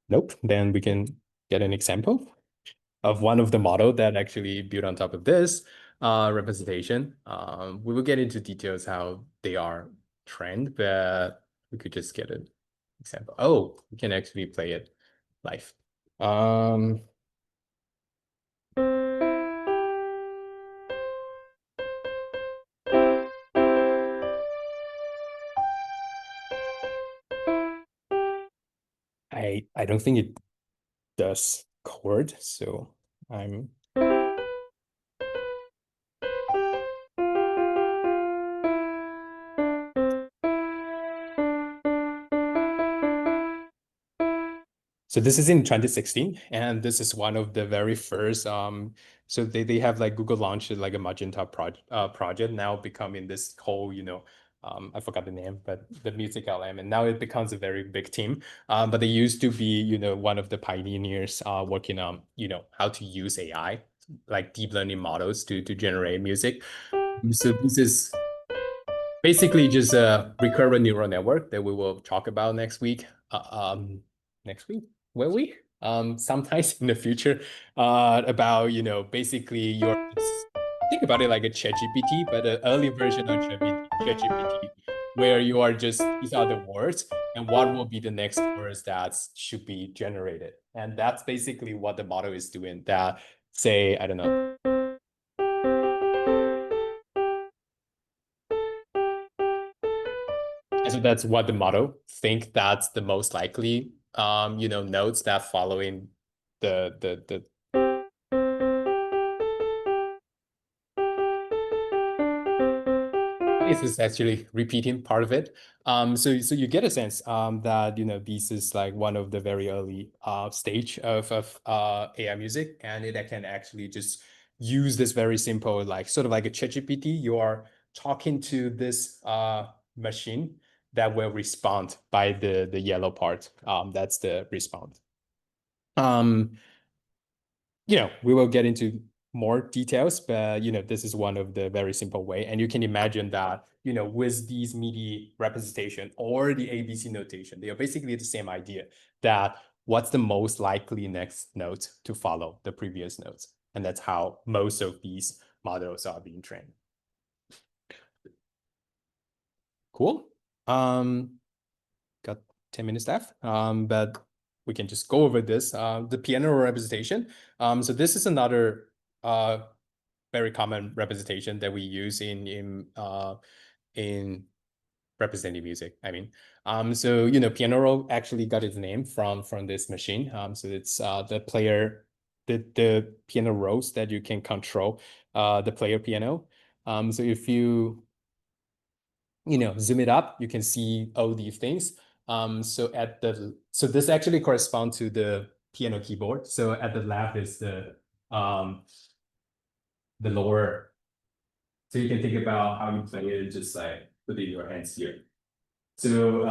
Nope. Then we can get an example of one of the model that actually built on top of this representation. We will get into details how they are trained, but we could just get an example. Oh, we can actually play it live. I don't think it does chord, so I'm So this is in 2016, and this is one of the very first. So they have like Google launched like a Magenta project, now becoming this whole, I forgot the name, but the music LM, and now it becomes a very big team. But they used to be, one of the pioneers working on, how to use AI, like deep learning models to generate music. So this is basically just a recurrent neural network that we will talk about next week. Next week, will we? Sometimes in the future, about basically think about it like a ChatGPT, but an early version of ChatGPT, where you are just, these are the words, and what will be the next words that should be generated, and that's basically what the model is doing. That say, I don't know. And so that's what the model think that's the most likely, notes that following the This is actually repeating part of it. So you get a sense that this is like one of the very early stage of AI music, and it can actually just use this very simple, like sort of like a ChatGPT. You are talking to this machine that will respond by the yellow part. That's the response. We will get into more details, but this is one of the very simple way. And you can imagine that, with these MIDI representation or the ABC notation, they are basically the same idea, that what's the most likely next note to follow the previous notes. And that's how most of these models are being trained. Cool. Got 10 minutes left, but we can just go over this, the piano representation. So this is another very common representation that we use in representing music. I mean, so piano roll actually got its name from this machine. So it's the player, the piano rolls that you can control the player piano. So if you zoom it up, you can see all these things. So this actually corresponds to the piano keyboard. So at the left is the lower. So you can think about how you play it, just like putting your hands here. So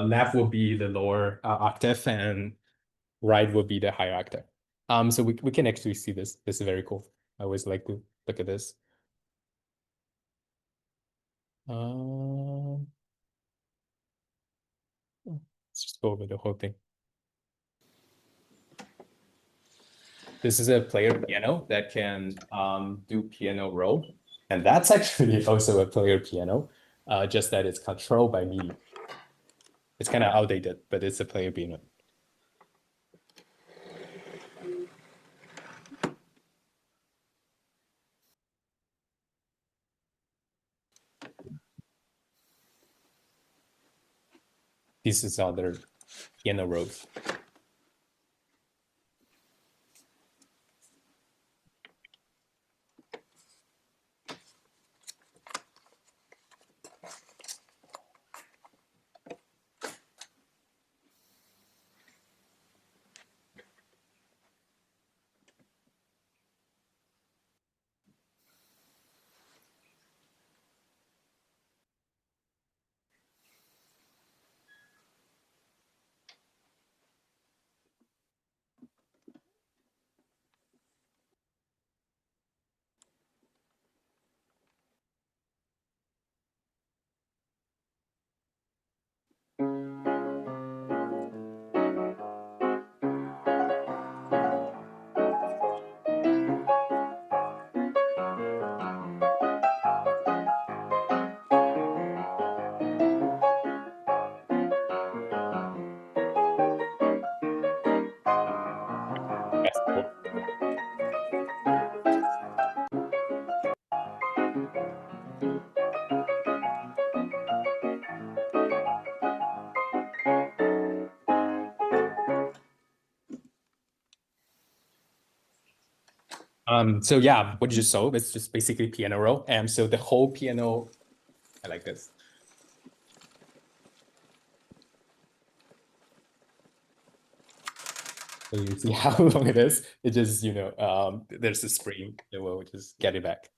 left will be the lower octave, and right will be the higher octave. So we can actually see this. This is very cool. I always like to look at this. Let's just go over the whole thing. This is a player piano that can do piano roll. And that's actually also a player piano, just that it's controlled by MIDI. It's kind of outdated, but it's a player piano. This is other piano rolls. That's cool. So yeah, what you just saw, it's just basically piano roll. And so the whole piano, I like this. So you see how long it is. It just, there's a spring that will just get it back.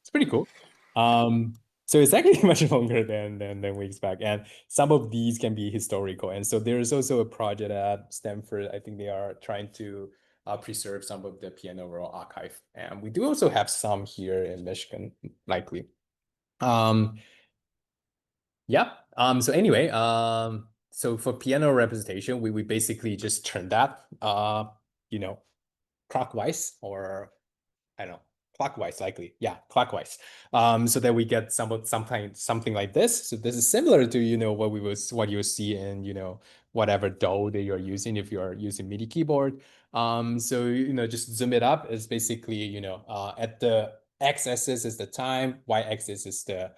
It's pretty cool. So it's actually much longer than we expect. And some of these can be historical. And so there's also a project at Stanford. I think they are trying to preserve some of the piano roll archive. And we do also have some here in Michigan, likely. Yeah. So anyway, so for piano representation, we basically just turn that clockwise, or I don't know, clockwise likely. Yeah, clockwise. So that we get something like this. So this is similar to what you will see in whatever DAW that you're using if you're using MIDI keyboard. So just zoom it up. It's basically at the x-axis is the time, y-axis is the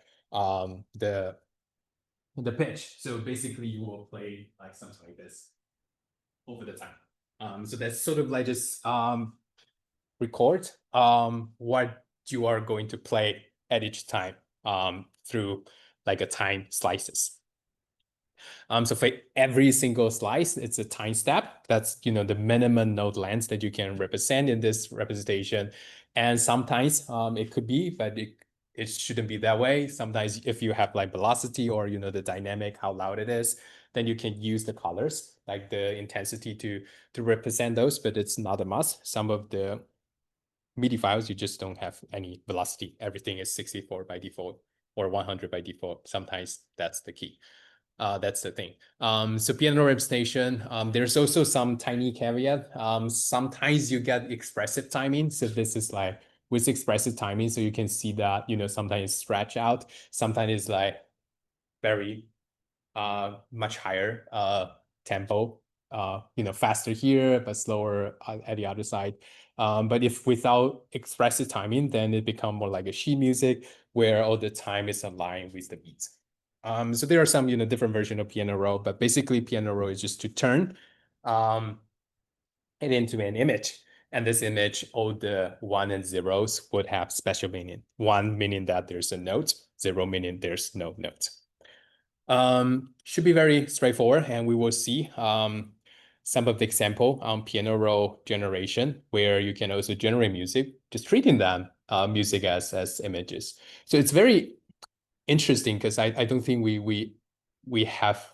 pitch. So basically you will play like something like this over the time. So that's sort of like just record what you are going to play at each time through like a time slices. So for every single slice, it's a time step. That's, the minimum node length that you can represent in this representation. And sometimes it could be, but it shouldn't be that way. Sometimes if you have like velocity or, the dynamic, how loud it is, then you can use the colors, like the intensity to represent those, but it's not a must. Some of the MIDI files, you just don't have any velocity. Everything is 64 by default or 100 by default. Sometimes that's the key. That's the thing. So piano representation, there's also some tiny caveat. Sometimes you get expressive timing. So this is like with expressive timing, so you can see that, sometimes it's stretch out, sometimes it's like very much higher tempo, faster here, but slower at the other side. But if without expressive timing, then it becomes more like a sheet music where all the time is aligned with the beats. So there are some, different version of piano roll, but basically piano roll is just to turn it into an image. And this image, all the one and zeros would have special meaning. One meaning that there's a note, zero meaning there's no note. Should be very straightforward, and we will see some of the example on piano roll generation, where you can also generate music, just treating them music as images. So it's very interesting because I don't think we have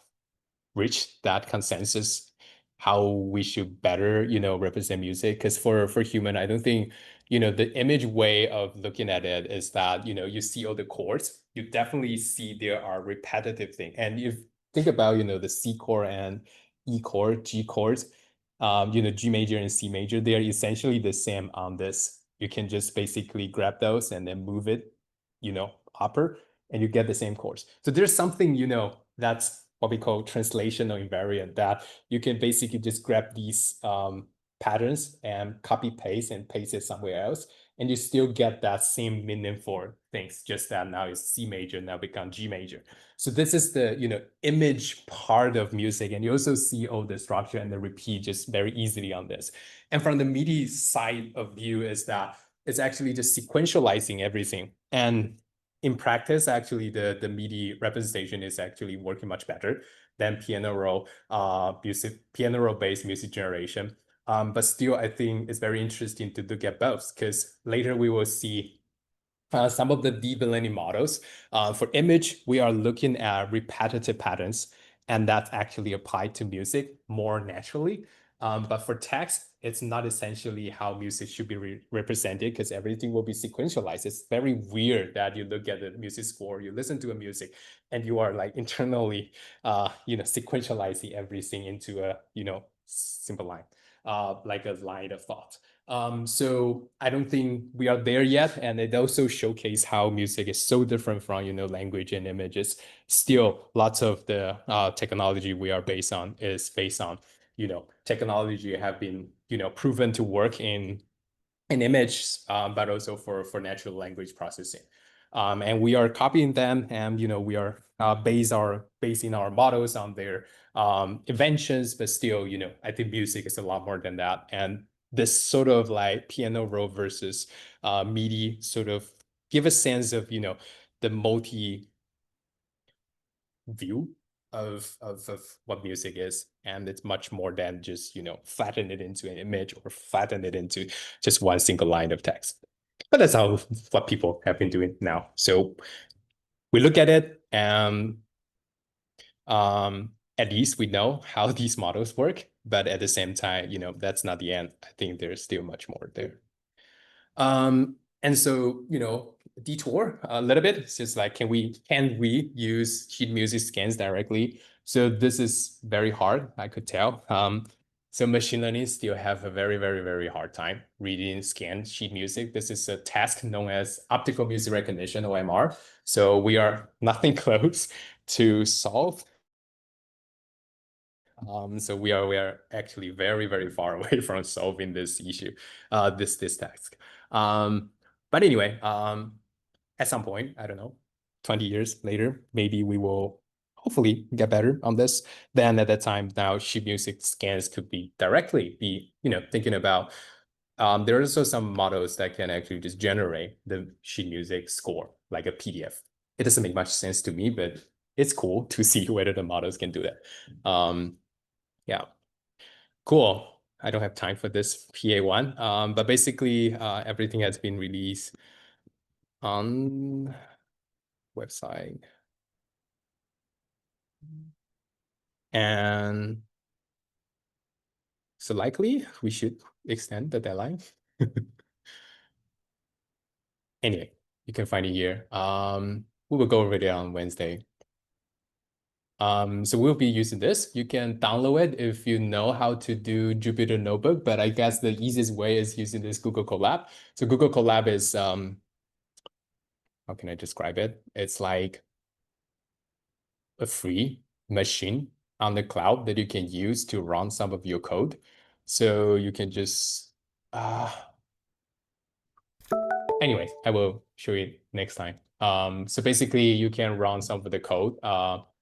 reached that consensus how we should better represent music, because for human, I don't think the image way of looking at it is that you see all the chords, you definitely see there are repetitive things. And if think about the C chord and E chord, G chords, G major and C major, they are essentially the same on this. You can just basically grab those and then move it upper, and you get the same chords. So there's something that's what we call translational invariant, that you can basically just grab these patterns and copy paste and paste it somewhere else, and you still get that same meaning for things, just that now it's C major, now become G major. So this is the image part of music, and you also see all the structure and the repeat just very easily on this. And from the MIDI side of view is that it's actually just sequentializing everything. And in practice, actually, the MIDI representation is actually working much better than piano roll based music generation. But still, I think it's very interesting to look at both, because later we will see some of the deep learning models. For image, we are looking at repetitive patterns, and that's actually applied to music more naturally. But for text, it's not essentially how music should be represented, because everything will be sequentialized. It's very weird that you look at the music score, you listen to a music, and you are like internally, sequentializing everything into a, simple line, like a line of thought. So I don't think we are there yet. And it also showcases how music is so different from, language and images. Still, lots of the technology we are based on is based on, technology have been, proven to work in image, but also for natural language processing. And we are copying them, and we are basing our models on their inventions, but still, I think music is a lot more than that. And this sort of like piano roll versus MIDI sort of give a sense of the multi view of what music is, and it's much more than just flatten it into an image or flatten it into just one single line of text. But that's what people have been doing now. So we look at it, and at least we know how these models work. But at the same time, that's not the end. I think there's still much more there. And so, detour a little bit. It's just like, can we use sheet music scans directly? So this is very hard, I could tell. So machine learning still have a very, very, very hard time reading scan sheet music. This is a task known as optical music recognition, OMR. So we are nothing close to solve. So we are actually very, very far away from solving this issue, this task. But anyway, at some point, I don't know, 20 years later, maybe we will hopefully get better on this. Then at that time, now sheet music scans could be directly be, thinking about, there are also some models that can actually just generate the sheet music score, like a PDF. it doesn't make much sense to me, but it's cool to see whether the models can do that. Yeah, cool. I don't have time for this PA1, but basically everything has been released on website. And so likely we should extend the deadline. Anyway, you can find it here. We will go over there on Wednesday. So we'll be using this. You can download it if you know how to do Jupyter Notebook, but I guess the easiest way is using this Google Colab. So Google Colab is, how can I describe it? It's like a free machine on the cloud that you can use to run some of your code. So you can just, anyway, I will show you next time. So basically you can run some of the code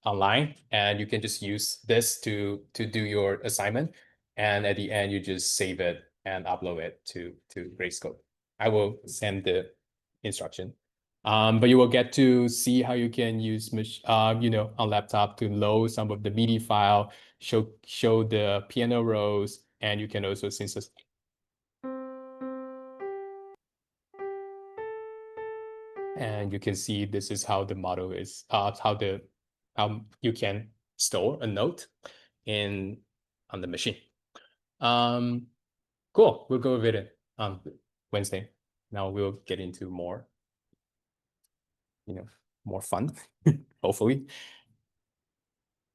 online, and you can just use this to do your assignment. And at the end, you just save it and upload it to Gradescope. I will send the instruction. But you will get to see how you can use, on laptop to load some of the MIDI file, show the piano rolls, and you can also synthesize. And you can see this is how the model is, how you can store a note on the machine. Cool. We'll go over it on Wednesday. Now we'll get into more, more fun, hopefully.